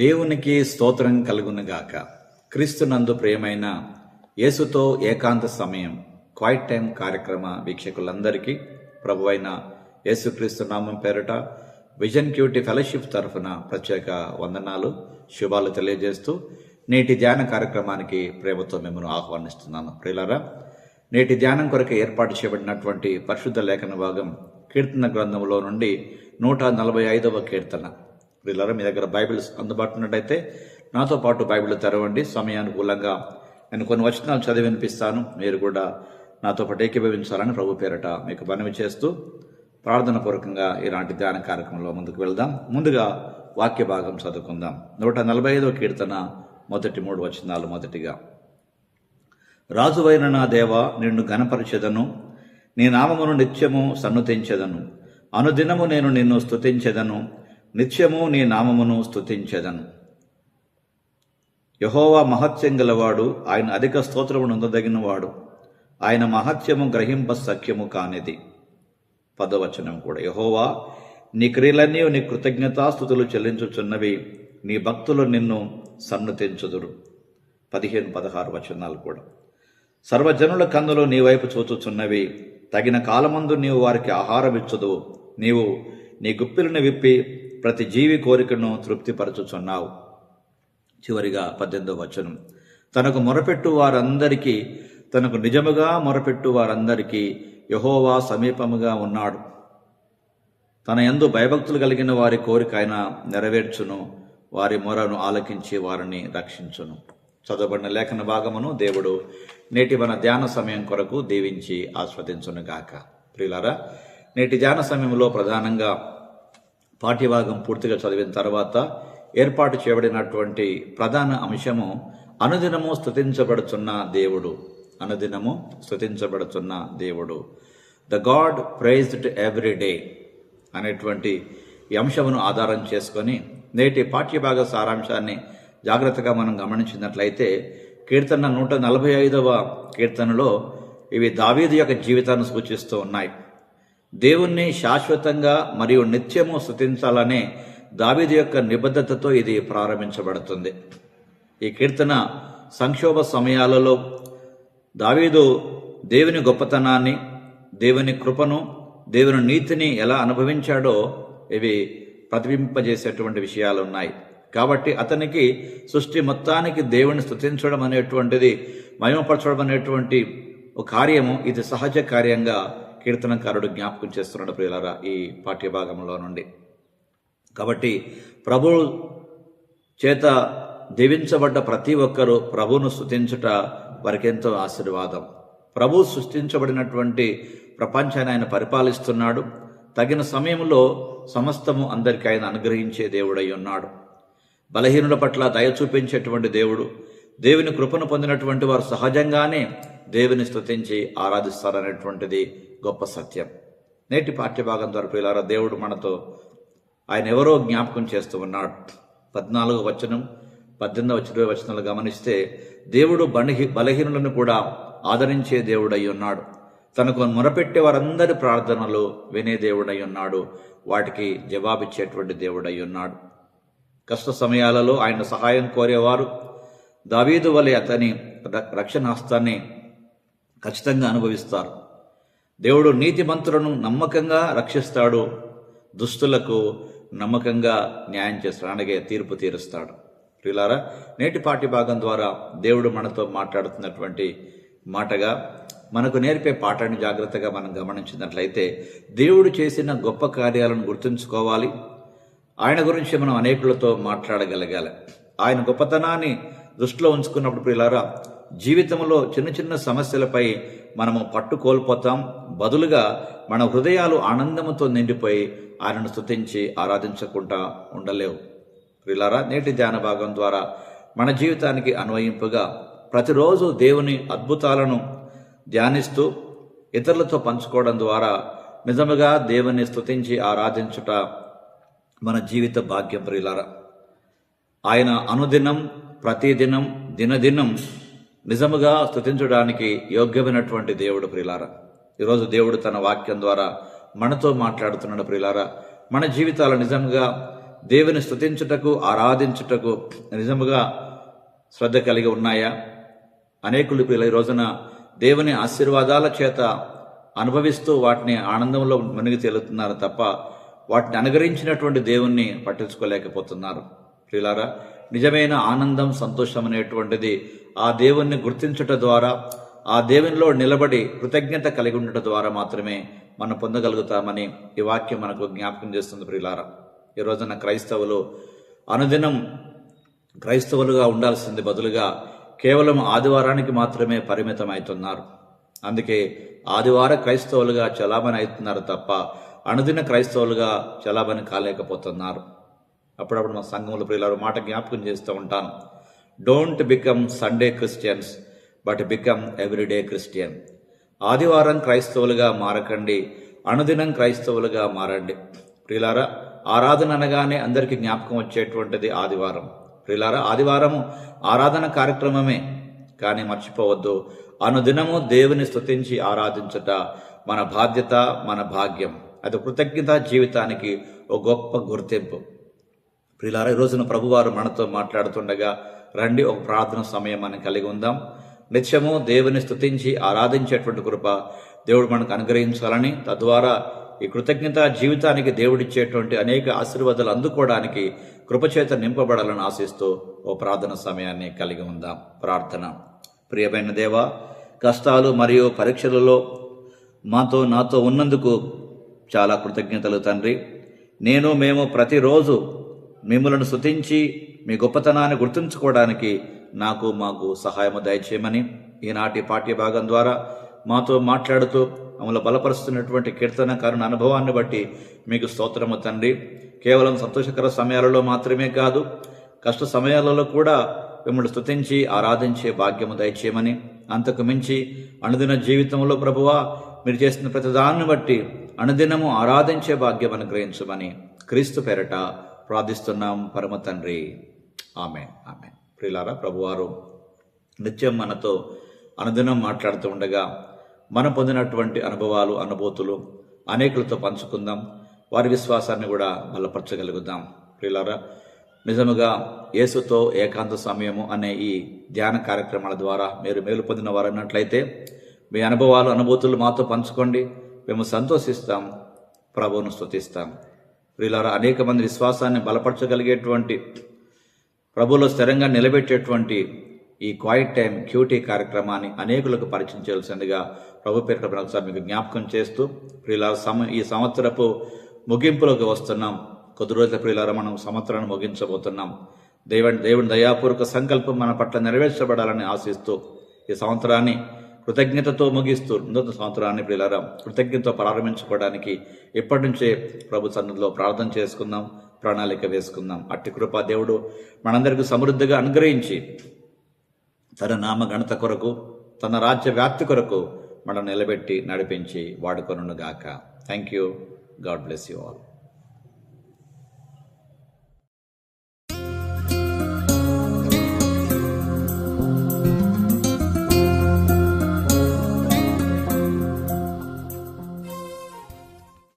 దేవునికి స్తోత్రం కలుగునుగాక. క్రీస్తునందు ప్రియమైన యేసుతో ఏకాంత సమయం క్వైట్ టైం కార్యక్రమ వీక్షకులందరికీ ప్రభువైన యేసుక్రీస్తు నామం పేరిట విజన్ క్యూటీ ఫెలోషిప్ తరఫున ప్రత్యేక వందనాలు, శుభాలు తెలియజేస్తూ నేటి ధ్యాన కార్యక్రమానికి ప్రేమతో మిమ్మల్ని ఆహ్వానిస్తున్నాను. ప్రియులారా, నేటి ధ్యానం కొరకు ఏర్పాటు చేయబడినటువంటి పరిశుద్ధ లేఖన భాగం కీర్తన గ్రంథంలో నుండి 145వ కీర్తన. ప్రియులారా, మీ దగ్గర బైబిల్స్ అందుబాటులో ఉన్నట్టయితే నాతో పాటు బైబిల్ తెరవండి. సమయానుకూలంగా నేను కొన్ని వచనాలు చదివి వినిపిస్తాను. మీరు కూడా నాతో పాటు ఏకీభవించాలని ప్రభు పేరట మీకు మనవి చేస్తూ ప్రార్థన పూర్వకంగా ఇలాంటి ధ్యాన కార్యక్రమంలో ముందుకు వెళ్దాం. ముందుగా వాక్య భాగం చదువుకుందాం. 145వ కీర్తన మొదటి 3 వచనాలు. మొదటిగా, రాజువైన నా దేవా, నిన్ను ఘనపరచెదను, నీ నామమును నిత్యము సన్నుతించెదను. అనుదినము నేను నిన్ను స్తుతించెదను, నిత్యము నీ నామమును స్తుతించెదను. యెహోవా మహత్యం గలవాడు, ఆయన అధిక స్తోత్రము నొందదగినవాడు, ఆయన మహత్యము గ్రహింప సఖ్యము కానిది. 10వ వచనం కూడా, యెహోవా నీ క్రియలన్నీ నీ కృతజ్ఞతాస్తుతులు చెల్లించుచున్నవి, నీ భక్తులు నిన్ను సన్నుతించుదురు. 15-16 వచనాలు కూడా, సర్వజనుల కన్నులు నీ వైపు చూచుచున్నవి, తగిన కాలమందు నీవు వారికి ఆహారమిచ్చుదువు. నీవు నీ గుప్పిలను విప్పి ప్రతి జీవి కోరికను తృప్తిపరచుచున్నావు. చివరిగా 18వ వచనం, తనకు మొరపెట్టు వారందరికీ, తనకు నిజముగా మొరపెట్టు వారందరికీ యెహోవా సమీపముగా ఉన్నాడు. తన యందు భయభక్తులు కలిగిన వారి కోరిక ఆయన నెరవేర్చును, వారి మొరను ఆలకించి వారిని రక్షించును. చదవబడిన లేఖన భాగమును దేవుడు నేటి మన ధ్యాన సమయం కొరకు దీవించి ఆస్వాదించునుగాక. ప్రియులారా, నేటి ధ్యాన సమయంలో ప్రధానంగా పాఠ్యభాగం పూర్తిగా చదివిన తర్వాత ఏర్పాటు చేయబడినటువంటి ప్రధాన అంశము అనుదినము స్తుతించబడుచున్న దేవుడు. అనుదినము స్తుతించబడుచున్న దేవుడు, the God praised every day అనేటువంటి ఈ అంశమును ఆధారం చేసుకొని నేటి పాఠ్యభాగ సారాంశాన్ని జాగ్రత్తగా మనం గమనించినట్లయితే కీర్తన 145వ కీర్తనలో ఇవి దావీదు యొక్క జీవితాన్ని సూచిస్తూ ఉన్నాయి. దేవుణ్ణి శాశ్వతంగా మరియు నిత్యము స్తుతించాలనే దావీదు యొక్క నిబద్ధతతో ఇది ప్రారంభించబడుతుంది. ఈ కీర్తన సంక్షోభ సమయాలలో దావీదు దేవుని గొప్పతనాన్ని, దేవుని కృపను, దేవుని నీతిని ఎలా అనుభవించాడో ఇవి ప్రతిబింపజేసేటువంటి విషయాలు ఉన్నాయి. కాబట్టి అతనికి సృష్టి మొత్తానికి దేవుని స్తుతించడం అనేటువంటిది, మహిమపరచడం అనేటువంటి ఒక కార్యము, ఇది సహజ కార్యంగా కీర్తనకారుడు జ్ఞాపకం చేస్తున్నాడు ప్రియులారా ఈ పాఠ్యభాగంలో నుండి. కాబట్టి ప్రభు చేత దీవించబడ్డ ప్రతి ఒక్కరూ ప్రభువును స్తుతించుట వారికి ఎంతో ఆశీర్వాదం. ప్రభు సృష్టించబడినటువంటి ప్రపంచాన్ని ఆయన పరిపాలిస్తున్నాడు. తగిన సమయంలో సమస్తము అందరికీ ఆయన అనుగ్రహించే దేవుడై ఉన్నాడు. బలహీనుల పట్ల దయ చూపించేటువంటి దేవుడు. దేవుని కృపను పొందినటువంటి వారు సహజంగానే దేవుని స్తుతించి ఆరాధిస్తారనేటువంటిది గొప్ప సత్యం. నేటి పాఠ్యభాగం ద్వారా ప్రియులారా, దేవుడు మనతో ఆయన ఎవరో జ్ఞాపకం చేస్తూ ఉన్నాడు. 14వ వచనం, 18వ వచనాలు గమనిస్తే దేవుడు బలహీనులను కూడా ఆదరించే దేవుడై ఉన్నాడు. తనకు మొరపెట్టే వారందరి ప్రార్థనలు వినే దేవుడై ఉన్నాడు. వాటికి జవాబిచ్చేటువంటి దేవుడై ఉన్నాడు. కష్ట సమయాలలో ఆయన సహాయం కోరేవారు దావీదు వలె అతని రక్షణ హస్తాన్ని ఖచ్చితంగా అనుభవిస్తారు. దేవుడు నీతిమంతులను నమ్మకంగా రక్షిస్తాడు, దుష్టులకు నమ్మకంగా న్యాయం చేస్తాడు, అనగా తీర్పు తీరుస్తాడు. ప్రియులారా, నేటి పాఠ్యభాగం ద్వారా దేవుడు మనతో మాట్లాడుతున్నటువంటి మాటగా, మనకు నేర్పే పాఠాన్ని జాగ్రత్తగా మనం గమనించినట్లయితే దేవుడు చేసిన గొప్ప కార్యాలను గుర్తుంచుకోవాలి. ఆయన గురించి మనం అనేకులతో మాట్లాడగలగాలి. ఆయన గొప్పతనాన్ని దృష్టిలో ఉంచుకున్నప్పుడు ప్రియులారా, జీవితంలో చిన్న చిన్న సమస్యలపై మనము పట్టు కోల్పోతాం. బదులుగా మన హృదయాలు ఆనందంతో నిండిపోయి ఆయనను స్తుతించి ఆరాధించకుండా ఉండలేవు. ప్రియులారా, నేటి ధ్యాన భాగం ద్వారా మన జీవితానికి అన్వయింపుగా ప్రతిరోజు దేవుని అద్భుతాలను ధ్యానిస్తూ ఇతరులతో పంచుకోవడం ద్వారా నిజముగా దేవుని స్తుతించి ఆరాధించుట మన జీవిత భాగ్యం. ప్రియులారా, ఆయన అనుదినం, ప్రతిదినం, దినదినం నిజముగా స్తుతించడానికి యోగ్యమైనటువంటి దేవుడు. ప్రియులారా, ఈరోజు దేవుడు తన వాక్యం ద్వారా మనతో మాట్లాడుతున్నాడు. ప్రియులారా, మన జీవితాలు నిజంగా దేవుని స్తుతించుటకు, ఆరాధించుటకు నిజముగా శ్రద్ధ కలిగి ఉన్నాయా? అనేకులు ఈ రోజున దేవుని ఆశీర్వాదాల చేత అనుభవిస్తూ వాటిని ఆనందంలో మునిగి తేలుతున్నారు తప్ప వాటిని అనుగ్రహించినటువంటి దేవుణ్ణి పట్టించుకోలేకపోతున్నారు. ప్రియులారా, నిజమైన ఆనందం, సంతోషం అనేటువంటిది ఆ దేవుణ్ణి గుర్తించుట ద్వారా, ఆ దేవునిలో నిలబడి కృతజ్ఞత కలిగి ఉండటం ద్వారా మాత్రమే మనం పొందగలుగుతామని ఈ వాక్యం మనకు జ్ఞాపకం చేస్తుంది. ప్రియులారా, ఈ రోజున క్రైస్తవులు అనుదినం క్రైస్తవులుగా ఉండాల్సింది బదులుగా కేవలం ఆదివారానికి మాత్రమే పరిమితం అవుతున్నారు. అందుకే ఆదివార క్రైస్తవులుగా చలామణి అవుతున్నారు తప్ప అనుదిన క్రైస్తవులుగా చలామణి కాలేకపోతున్నారు. అప్పుడప్పుడు మా సంఘంలో ప్రియులారు మాట జ్ఞాపకం చేస్తూ ఉంటాను. Don't become Sunday Christians but become everyday Christian. ఆదివారం క్రైస్తవులుగా మారకండి, అనుదినం క్రైస్తవులుగా మారండి. ప్రియులారా, ఆరాధన అనగానే అందరికీ జ్ఞాపకం వచ్చేటువంటిది ఆదివారం. ప్రియులారా, ఆదివారము ఆరాధన కార్యక్రమమే, కానీ మర్చిపోవద్దు, అనుదినము దేవుని స్తుతించి ఆరాధించుట మన బాధ్యత, మన భాగ్యం. అది కృతజ్ఞత జీవితానికి ఒక గొప్ప గుర్తింపు. ప్రియులారా, ఈ రోజున ప్రభువారు మనతో మాట్లాడుతుండగా రండి ఒక ప్రార్థన సమయం మనం కలిగి ఉందాం. నిత్యము దేవుని స్తుతించి ఆరాధించేటువంటి కృప దేవుడు మనకు అనుగ్రహించాలని, తద్వారా ఈ కృతజ్ఞత జీవితానికి దేవుడిచ్చేటువంటి అనేక ఆశీర్వాదాలు అందుకోవడానికి కృపచేత నింపబడాలని ఆశిస్తూ ఓ ప్రార్థన సమయాన్ని కలిగి ఉందాం. ప్రార్థన. ప్రియమైన దేవా, కష్టాలు మరియు పరీక్షలలో నాతో ఉన్నందుకు చాలా కృతజ్ఞతలు తండ్రి. మేము ప్రతిరోజు మిమ్మల్ని స్తుతించి మీ గొప్పతనాన్ని గుర్తుంచుకోవడానికి మాకు సహాయము దయచేయమని ఈనాటి పాఠ్య భాగం ద్వారా మాతో మాట్లాడుతూ మమ్మల్ని బలపరుస్తున్నటువంటి కీర్తనకారుని అనుభవాన్ని బట్టి మీకు స్తోత్రము తండ్రి. కేవలం సంతోషకర సమయాలలో మాత్రమే కాదు, కష్ట సమయాలలో కూడా మిమ్మల్ని స్తుతించి ఆరాధించే భాగ్యము దయచేయమని, అంతకు మించి అనుదిన జీవితంలో ప్రభువా మీరు చేసిన ప్రతిదాన్ని బట్టి అనుదినము ఆరాధించే భాగ్యం అనుగ్రహించమని క్రీస్తు పేరట ప్రార్థిస్తున్నాం పరమ తండ్రి. ఆమేన్, ఆమేన్. ప్రియులారా, ప్రభువారు నిత్యం మనతో అనుదినం మాట్లాడుతూ ఉండగా మనం పొందినటువంటి అనుభవాలు, అనుభూతులు అనేకులతో పంచుకుందాం. వారి విశ్వాసాన్ని కూడా బలపరచగలుగుదాం. ప్రియులారా, నిజముగా యేసుతో ఏకాంత సమయము అనే ఈ ధ్యాన కార్యక్రమాల ద్వారా మీరు మేలు పొందిన వారు అన్నట్లయితే మీ అనుభవాలు, అనుభూతులు మాతో పంచుకోండి. మేము సంతోషిస్తాం, ప్రభువును స్తుతిస్తాం. ప్రియులారా, అనేక మంది విశ్వాసాన్ని బలపరచగలిగేటువంటి, ప్రభువులో స్థిరంగా నిలబెట్టేటువంటి ఈ క్వైట్ టైం క్యూటీ కార్యక్రమాన్ని అనేకులకు పరిచయం చేయాల్సిందిగా ప్రభు పేరిట ఒకసారి మీకు జ్ఞాపకం చేస్తూ, ప్రియులారా, ఈ సంవత్సరపు ముగింపులోకి వస్తున్నాం. కొద్ది రోజుల ప్రియులారా మనం సంవత్సరాన్ని ముగించబోతున్నాం. దేవుని దయాపూర్వక సంకల్పం మన పట్ల నెరవేర్చబడాలని ఆశిస్తూ ఈ సంవత్సరాన్ని కృతజ్ఞతతో ముగిస్తూ నూతన సంవత్సరాన్ని ప్రియులారా కృతజ్ఞతతో ప్రారంభించుకోవడానికి ఇప్పటి నుంచే ప్రభు సన్నిధిలో ప్రార్థన చేసుకుందాం, ప్రణాళిక వేసుకుందాం. అట్టి కృప దేవుడు మనందరికీ సమృద్ధిగా అనుగ్రహించి తన నామ ఘనత కొరకు, తన రాజ్య వ్యాప్తి కొరకు మనం నిలబెట్టి నడిపించి వాడుకొనుగాక. Thank you. God bless you all.